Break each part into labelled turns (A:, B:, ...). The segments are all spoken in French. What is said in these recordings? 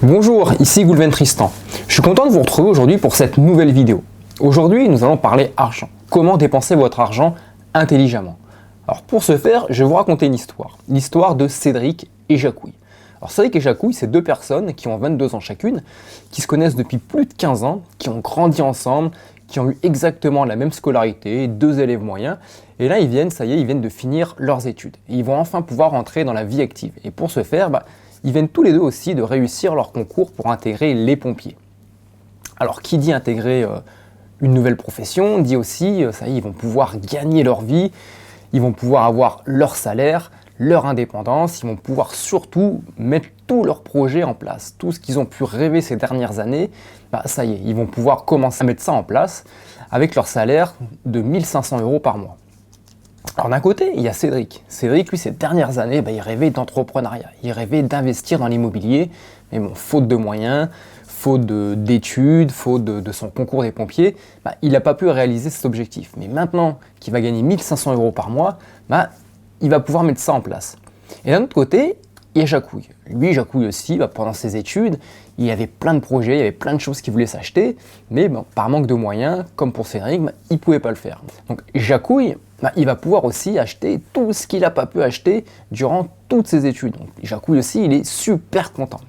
A: Bonjour, ici Goulven Tristan. Je suis content de vous retrouver aujourd'hui pour cette nouvelle vidéo. Aujourd'hui, nous allons parler argent. Comment dépenser votre argent intelligemment. Alors pour ce faire, je vais vous raconter une histoire. L'histoire de Cédric et Jacouille. Alors Cédric et Jacouille, c'est deux personnes qui ont 22 ans chacune, qui se connaissent depuis plus de 15 ans, qui ont grandi ensemble, qui ont eu exactement la même scolarité, deux élèves moyens. Et là, ils viennent de finir leurs études. Et ils vont enfin pouvoir rentrer dans la vie active. Et pour ce faire, ils viennent tous les deux aussi de réussir leur concours pour intégrer les pompiers. Alors, qui dit intégrer une nouvelle profession, dit aussi, ils vont pouvoir gagner leur vie, ils vont pouvoir avoir leur salaire, leur indépendance, ils vont pouvoir surtout mettre tous leurs projets en place. Tout ce qu'ils ont pu rêver ces dernières années, ils vont pouvoir commencer à mettre ça en place avec leur salaire de 1500 € par mois. Alors d'un côté, il y a Cédric. Cédric, lui, ces dernières années, il rêvait d'entrepreneuriat. Il rêvait d'investir dans l'immobilier. Mais bon, faute de moyens, faute d'études, faute de son concours des pompiers, il n'a pas pu réaliser cet objectif. Mais maintenant qu'il va gagner 1500 € par mois, il va pouvoir mettre ça en place. Et d'un autre côté, il y a Jacouille. Lui, Jacouille aussi, pendant ses études, il avait plein de projets, il y avait plein de choses qu'il voulait s'acheter, mais par manque de moyens, comme pour Cédric, il ne pouvait pas le faire. Donc Jacouille, il va pouvoir aussi acheter tout ce qu'il n'a pas pu acheter durant toutes ses études. Donc Jacouille aussi, il est super content.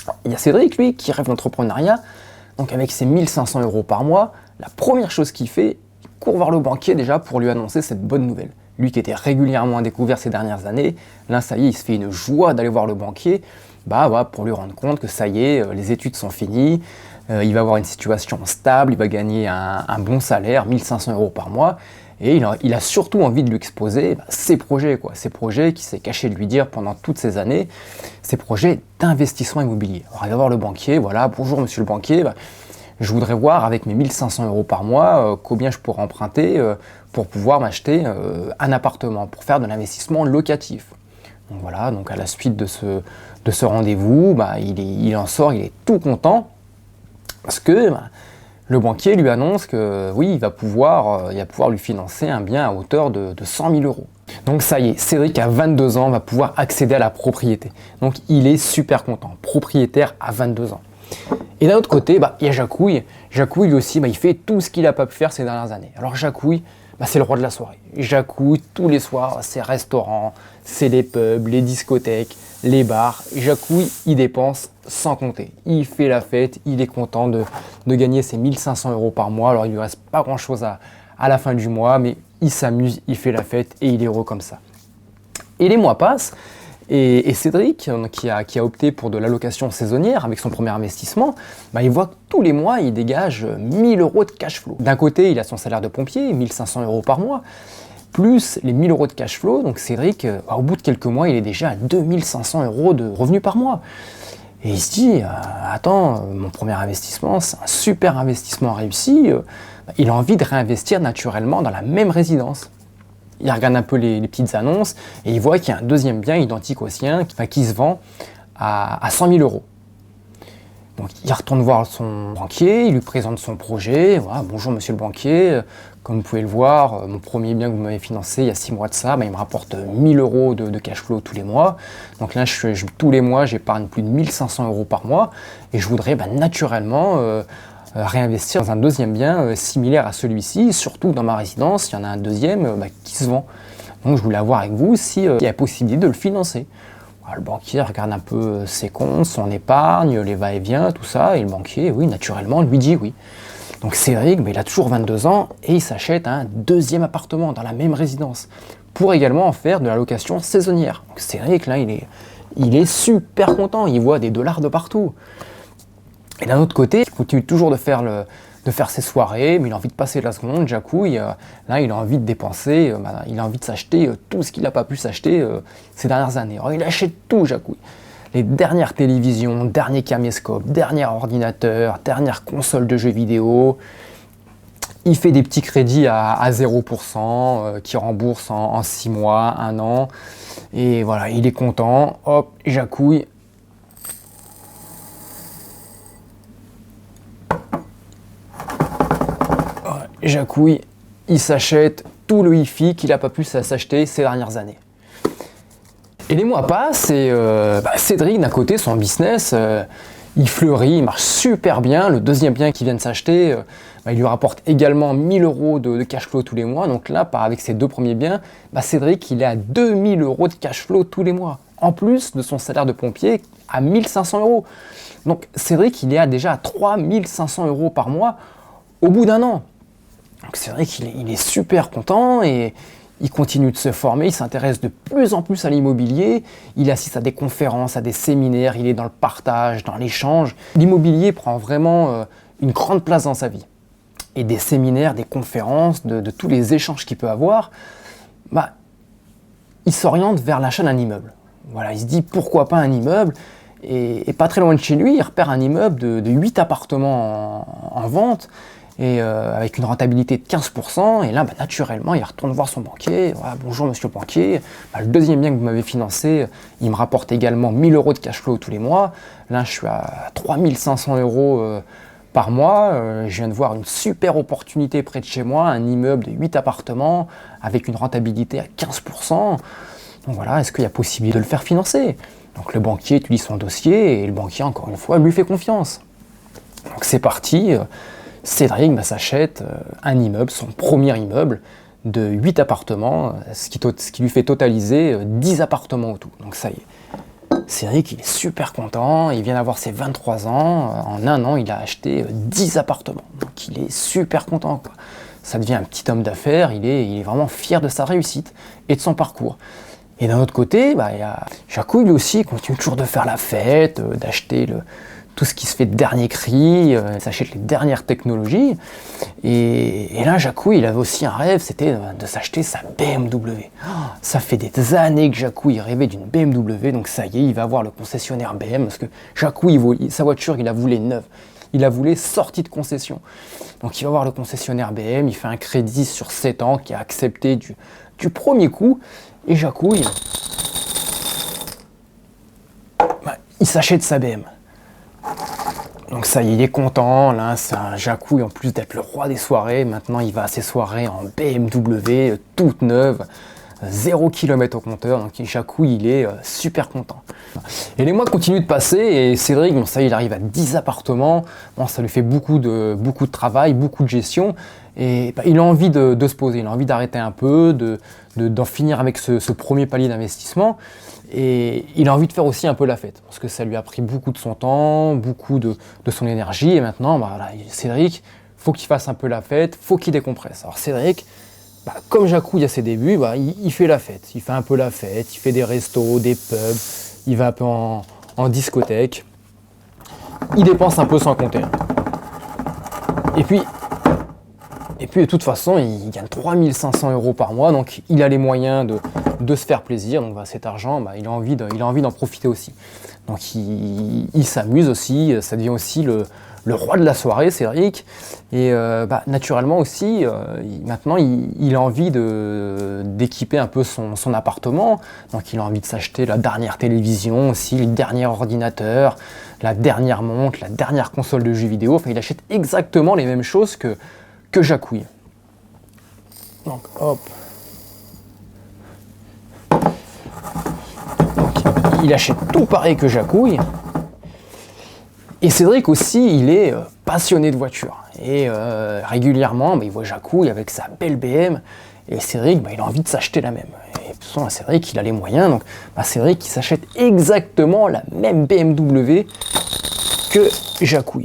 A: Alors, il y a Cédric, lui, qui rêve d'entrepreneuriat. Donc avec ses 1500 € par mois, la première chose qu'il fait, il court voir le banquier déjà pour lui annoncer cette bonne nouvelle. Lui qui était régulièrement à découvert ces dernières années, là ça y est, il se fait une joie d'aller voir le banquier pour lui rendre compte que ça y est, les études sont finies, il va avoir une situation stable, il va gagner un bon salaire, 1500 € par mois, et il a surtout envie de lui exposer ses projets qu'il s'est caché de lui dire pendant toutes ces années, ses projets d'investissement immobilier. Alors il va voir le banquier, voilà, bonjour monsieur le banquier, je voudrais voir avec mes 1500 € par mois combien je pourrais emprunter pour pouvoir m'acheter un appartement, pour faire de l'investissement locatif. Donc voilà, donc à la suite de ce rendez-vous, il en sort, il est tout content parce que le banquier lui annonce que oui, il va pouvoir lui financer un bien à hauteur de 100 000 €. Donc ça y est, Cédric à 22 ans va pouvoir accéder à la propriété. Donc il est super content, propriétaire à 22 ans. Et d'un autre côté, il y a Jacouille. Jacouille, lui aussi, il fait tout ce qu'il n'a pas pu faire ces dernières années. Alors Jacouille, c'est le roi de la soirée. Jacouille, tous les soirs, c'est restaurants, c'est les pubs, les discothèques, les bars. Jacouille, il dépense sans compter. Il fait la fête, il est content de gagner ses 1500 € par mois. Alors il lui reste pas grand-chose à la fin du mois, mais il s'amuse, il fait la fête et il est heureux comme ça. Et les mois passent. Et Cédric, qui a opté pour de l'allocation saisonnière avec son premier investissement, il voit que tous les mois, il dégage 1000 € de cash flow. D'un côté, il a son salaire de pompier, 1500 € par mois, plus les 1000 € de cash flow. Donc Cédric, au bout de quelques mois, il est déjà à 2500 € de revenus par mois. Et il se dit, attends, mon premier investissement, c'est un super investissement réussi. Il a envie de réinvestir naturellement dans la même résidence. Il regarde un peu les petites annonces et il voit qu'il y a un deuxième bien identique au sien qui se vend à 100 000 €. Donc il retourne voir son banquier, il lui présente son projet. Voilà, bonjour monsieur le banquier, comme vous pouvez le voir, mon premier bien que vous m'avez financé il y a 6 mois de ça, il me rapporte 1000 € de cash flow tous les mois. Donc là, tous les mois, j'épargne plus de 1500 € par mois et je voudrais naturellement réinvestir dans un deuxième bien similaire à celui-ci, surtout dans ma résidence, il y en a un deuxième qui se vend. Donc je voulais voir avec vous s'il y a possibilité de le financer. Alors, le banquier regarde un peu ses comptes, son épargne, les va-et-vient, tout ça, et le banquier, oui, naturellement, lui dit oui. Donc Cédric, il a toujours 22 ans et il s'achète un deuxième appartement dans la même résidence pour également en faire de la location saisonnière. Donc Cédric, là, il est super content, il voit des dollars de partout. Et d'un autre côté, il continue toujours de faire ses soirées, mais il a envie de passer la seconde. Jacouille, là, il a envie de dépenser, il a envie de s'acheter tout ce qu'il n'a pas pu s'acheter ces dernières années. Alors, il achète tout, Jacouille. Les dernières télévisions, dernier caméscope, dernier ordinateur, dernière console de jeux vidéo. Il fait des petits crédits à 0%, qui remboursent en 6 mois, 1 an. Et voilà, il est content. Hop, Jacouille. Jacouille, il s'achète tout le hi-fi qu'il n'a pas pu s'acheter ces dernières années. Et les mois passent et Cédric, d'un côté, son business, il fleurit, il marche super bien. Le deuxième bien qu'il vient de s'acheter, il lui rapporte également 1000 € de cash flow tous les mois. Donc là, avec ses deux premiers biens, Cédric, il est à 2000 € de cash flow tous les mois. En plus de son salaire de pompier à 1500 €. Donc Cédric, il est déjà à 3500 € par mois au bout d'un an. Donc c'est vrai qu'il est super content et il continue de se former, il s'intéresse de plus en plus à l'immobilier, il assiste à des conférences, à des séminaires, il est dans le partage, dans l'échange. L'immobilier prend vraiment une grande place dans sa vie. Et des séminaires, des conférences, de tous les échanges qu'il peut avoir, il s'oriente vers l'achat d'un immeuble. Voilà, il se dit pourquoi pas un immeuble, et pas très loin de chez lui, il repère un immeuble de 8 appartements en vente, et avec une rentabilité de 15%, et là naturellement il retourne voir son banquier. Voilà, bonjour monsieur le banquier, le deuxième bien que vous m'avez financé, il me rapporte également 1000 € de cash flow tous les mois, là je suis à 3500 € par mois, je viens de voir une super opportunité près de chez moi, un immeuble de 8 appartements avec une rentabilité à 15%, donc voilà, est-ce qu'il y a possibilité de le faire financer? Donc le banquier étudie son dossier, et le banquier encore une fois lui fait confiance. Donc c'est parti. Cédric s'achète un immeuble, son premier immeuble, de 8 appartements, ce qui lui fait totaliser 10 appartements au tout. Donc ça y est, Cédric il est super content, il vient d'avoir ses 23 ans, en un an il a acheté 10 appartements. Donc il est super content, quoi. Ça devient un petit homme d'affaires, il est vraiment fier de sa réussite et de son parcours. Et d'un autre côté, il y a Jacou, lui aussi, il continue toujours de faire la fête, d'acheter tout ce qui se fait de dernier cri, il s'achète les dernières technologies. Et là, Jacou, il avait aussi un rêve, c'était de s'acheter sa BMW. Ça fait des années que Jacou, il rêvait d'une BMW, donc ça y est, il va voir le concessionnaire BM, parce que Jacou, sa voiture, il la voulait neuve. Il la voulait sortie de concession. Donc il va voir le concessionnaire BM, il fait un crédit sur 7 ans qui a accepté du premier coup, et Jacou, il s'achète sa BM. Donc ça y est, il est content, là c'est un Jacou, en plus d'être le roi des soirées, maintenant il va à ses soirées en BMW, toute neuve, 0 km au compteur, donc Jacou il est super content. Et les mois continuent de passer, et Cédric, ça y est, il arrive à 10 appartements, ça lui fait beaucoup de travail, beaucoup de gestion, et il a envie de se poser, il a envie d'arrêter un peu, d'en finir avec ce premier palier d'investissement. Et il a envie de faire aussi un peu la fête, parce que ça lui a pris beaucoup de son temps, beaucoup de son énergie, et maintenant, Cédric, faut qu'il fasse un peu la fête, faut qu'il décompresse. Alors Cédric, comme Jacou à ses débuts, il fait la fête, il fait un peu la fête, il fait des restos, des pubs, il va un peu en discothèque, il dépense un peu sans compter. Et puis de toute façon, il gagne 3500 € par mois, donc il a les moyens de se faire plaisir, donc cet argent, il a envie d'en profiter aussi. Donc il s'amuse aussi, ça devient aussi le roi de la soirée, Cédric, et naturellement aussi, maintenant il a envie d'équiper un peu son appartement, donc il a envie de s'acheter la dernière télévision aussi, le dernier ordinateur, la dernière montre, la dernière console de jeux vidéo, il achète exactement les mêmes choses que Jacou. Donc hop. Donc, il achète tout pareil que Jacou. Et Cédric aussi, il est passionné de voitures. Et régulièrement, il voit Jacou avec sa belle BM. Et Cédric, il a envie de s'acheter la même. Et de toute façon, Cédric, il a les moyens. Donc Cédric, il s'achète exactement la même BMW que Jacou.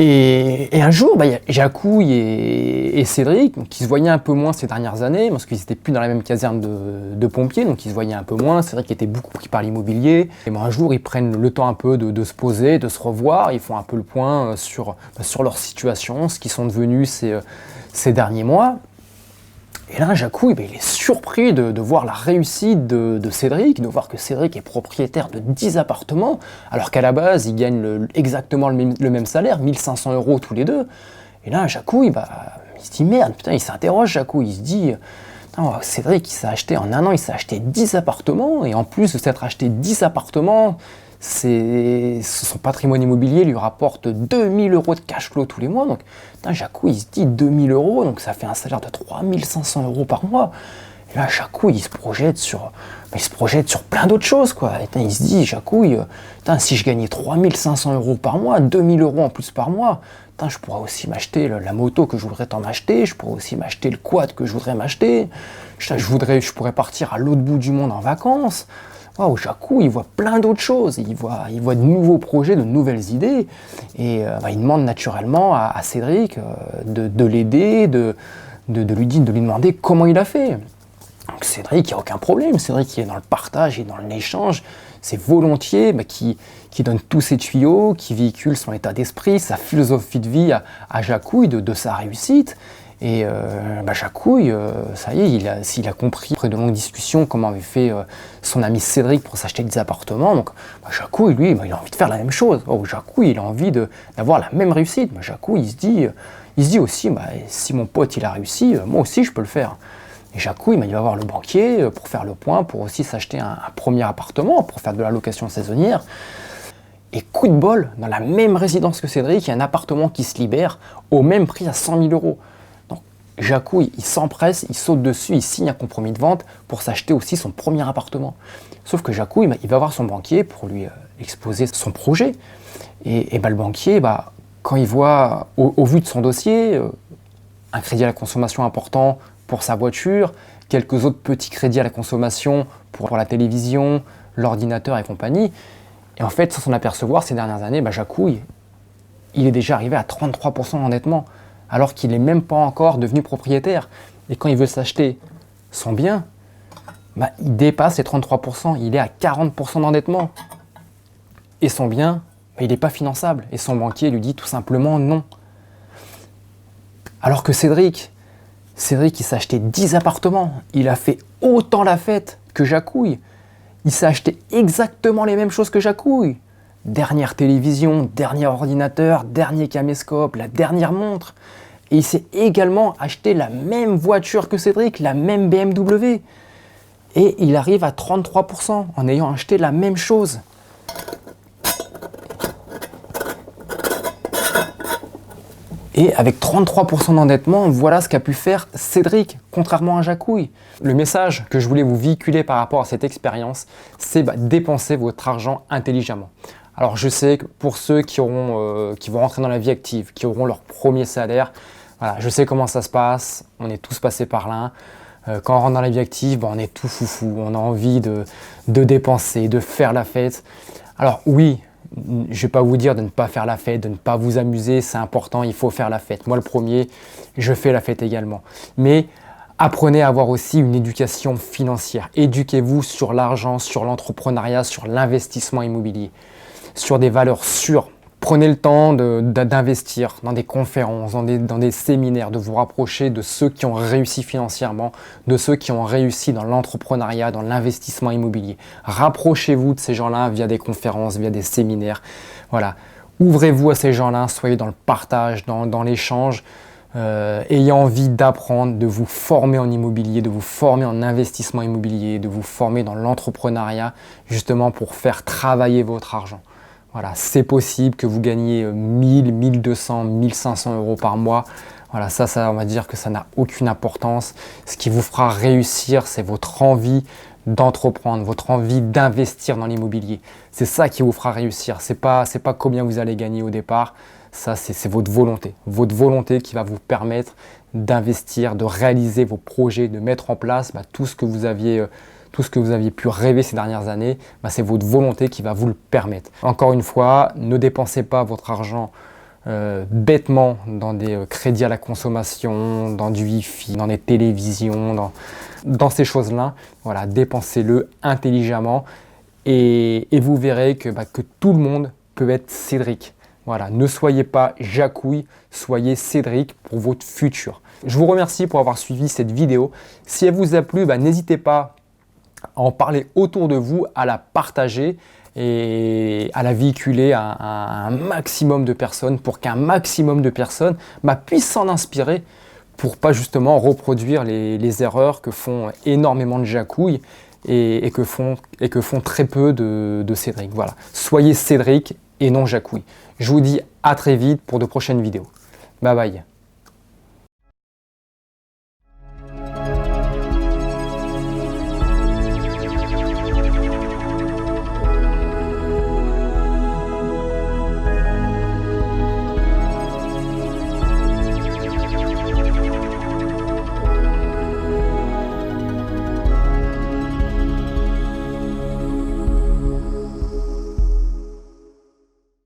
A: Et un jour, il y a Jacou et Cédric, qui se voyaient un peu moins ces dernières années, parce qu'ils n'étaient plus dans la même caserne de pompiers, donc ils se voyaient un peu moins. Cédric était beaucoup pris par l'immobilier. Et un jour, ils prennent le temps un peu de se poser, de se revoir. Ils font un peu le point sur leur situation, ce qu'ils sont devenus ces derniers mois. Et là, Jacou, il est surpris de voir la réussite de Cédric, de voir que Cédric est propriétaire de 10 appartements, alors qu'à la base, ils gagnent exactement le même salaire, 1500 € tous les deux. Et là, Jacou, il se dit merde, putain, il s'interroge, Jacou, il se dit, Oh, Cédric, il s'est acheté en un an, il s'est acheté 10 appartements, et en plus de s'être acheté 10 appartements, son patrimoine immobilier lui rapporte 2000 euros de cash flow tous les mois. Donc, Jacou, il se dit 2000 euros, donc ça fait un salaire de 3500 euros par mois. Et là, Jacou, il se projette sur plein d'autres choses, quoi. Et il se dit, Jacou, si je gagnais 3500 euros par mois, 2000 euros en plus par mois, je pourrais aussi m'acheter la moto que je voudrais tant m'acheter, je pourrais aussi m'acheter le quad que je voudrais m'acheter, je pourrais partir à l'autre bout du monde en vacances. Waouh, Jacou, il voit plein d'autres choses, il voit de nouveaux projets, de nouvelles idées, et il demande naturellement à Cédric de l'aider, de lui demander comment il a fait. Donc Cédric, il n'y a aucun problème, Cédric il est dans le partage, il est dans l'échange, c'est volontiers qui donne tous ses tuyaux, qui véhicule son état d'esprit, sa philosophie de vie à Jacouille, de sa réussite. Et Jacouille, ça y est, s'il a compris après de longues discussions comment avait fait son ami Cédric pour s'acheter des appartements. Donc Jacouille, lui, il a envie de faire la même chose. Jacouille, il a envie d'avoir la même réussite. Jacouille, il se dit aussi, si mon pote il a réussi, moi aussi je peux le faire. Et Jacouille, il va voir le banquier pour faire le point, pour aussi s'acheter un premier appartement, pour faire de la location saisonnière. Et coup de bol, dans la même résidence que Cédric, il y a un appartement qui se libère au même prix à 100 000 euros. Donc Jacouille, il s'empresse, il saute dessus, il signe un compromis de vente pour s'acheter aussi son premier appartement. Sauf que Jacouille, il va voir son banquier pour lui exposer son projet. Et le banquier, quand il voit, au vu de son dossier, un crédit à la consommation important pour sa voiture, quelques autres petits crédits à la consommation pour la télévision, l'ordinateur et compagnie. Et en fait, sans s'en apercevoir, ces dernières années, Jacouille, il est déjà arrivé à 33% d'endettement, alors qu'il n'est même pas encore devenu propriétaire. Et quand il veut s'acheter son bien, il dépasse les 33%, il est à 40% d'endettement. Et son bien, il n'est pas finançable. Et son banquier lui dit tout simplement non. Alors que Cédric, il s'est acheté 10 appartements, il a fait autant la fête que Jacouille. Il s'est acheté exactement les mêmes choses que Jacouille. Dernière télévision, dernier ordinateur, dernier caméscope, la dernière montre. Et il s'est également acheté la même voiture que Cédric, la même BMW. Et il arrive à 33% en ayant acheté la même chose. Et avec 33% d'endettement, voilà ce qu'a pu faire Cédric, contrairement à Jacouille. Le message que je voulais vous véhiculer par rapport à cette expérience, c'est dépenser votre argent intelligemment. Alors je sais que pour ceux qui vont rentrer dans la vie active, qui auront leur premier salaire, voilà, je sais comment ça se passe, on est tous passés par là. Quand on rentre dans la vie active, on est tout foufou, on a envie de dépenser, de faire la fête. Alors oui, je ne vais pas vous dire de ne pas faire la fête, de ne pas vous amuser, c'est important, il faut faire la fête. Moi le premier, je fais la fête également. Mais apprenez à avoir aussi une éducation financière. Éduquez-vous sur l'argent, sur l'entrepreneuriat, sur l'investissement immobilier, sur des valeurs sûres. Prenez le temps d'investir dans des conférences, dans des séminaires, de vous rapprocher de ceux qui ont réussi financièrement, de ceux qui ont réussi dans l'entrepreneuriat, dans l'investissement immobilier. Rapprochez-vous de ces gens-là via des conférences, via des séminaires. Voilà. Ouvrez-vous à ces gens-là, soyez dans le partage, dans l'échange, ayez envie d'apprendre, de vous former en immobilier, de vous former en investissement immobilier, de vous former dans l'entrepreneuriat, justement pour faire travailler votre argent. Voilà, c'est possible que vous gagniez 1000, 1200, 1500 euros par mois. Voilà, ça, on va dire que ça n'a aucune importance. Ce qui vous fera réussir, c'est votre envie d'entreprendre, votre envie d'investir dans l'immobilier. C'est ça qui vous fera réussir. C'est pas combien vous allez gagner au départ. Ça, c'est votre volonté qui va vous permettre d'investir, de réaliser vos projets, de mettre en place tout ce que vous aviez pu rêver ces dernières années, c'est votre volonté qui va vous le permettre. Encore une fois, ne dépensez pas votre argent bêtement dans des crédits à la consommation, dans du Wi-Fi, dans des télévisions, dans ces choses-là. Voilà, dépensez-le intelligemment et vous verrez que tout le monde peut être Cédric. Voilà, ne soyez pas Jacouille, soyez Cédric pour votre futur. Je vous remercie pour avoir suivi cette vidéo. Si elle vous a plu, n'hésitez pas à en parler autour de vous, à la partager et à la véhiculer à un maximum de personnes pour qu'un maximum de personnes puissent s'en inspirer pour pas justement reproduire les erreurs que font énormément de Jacouille et que font très peu de Cédric. Voilà, soyez Cédric et non Jacouille. Je vous dis à très vite pour de prochaines vidéos. Bye bye.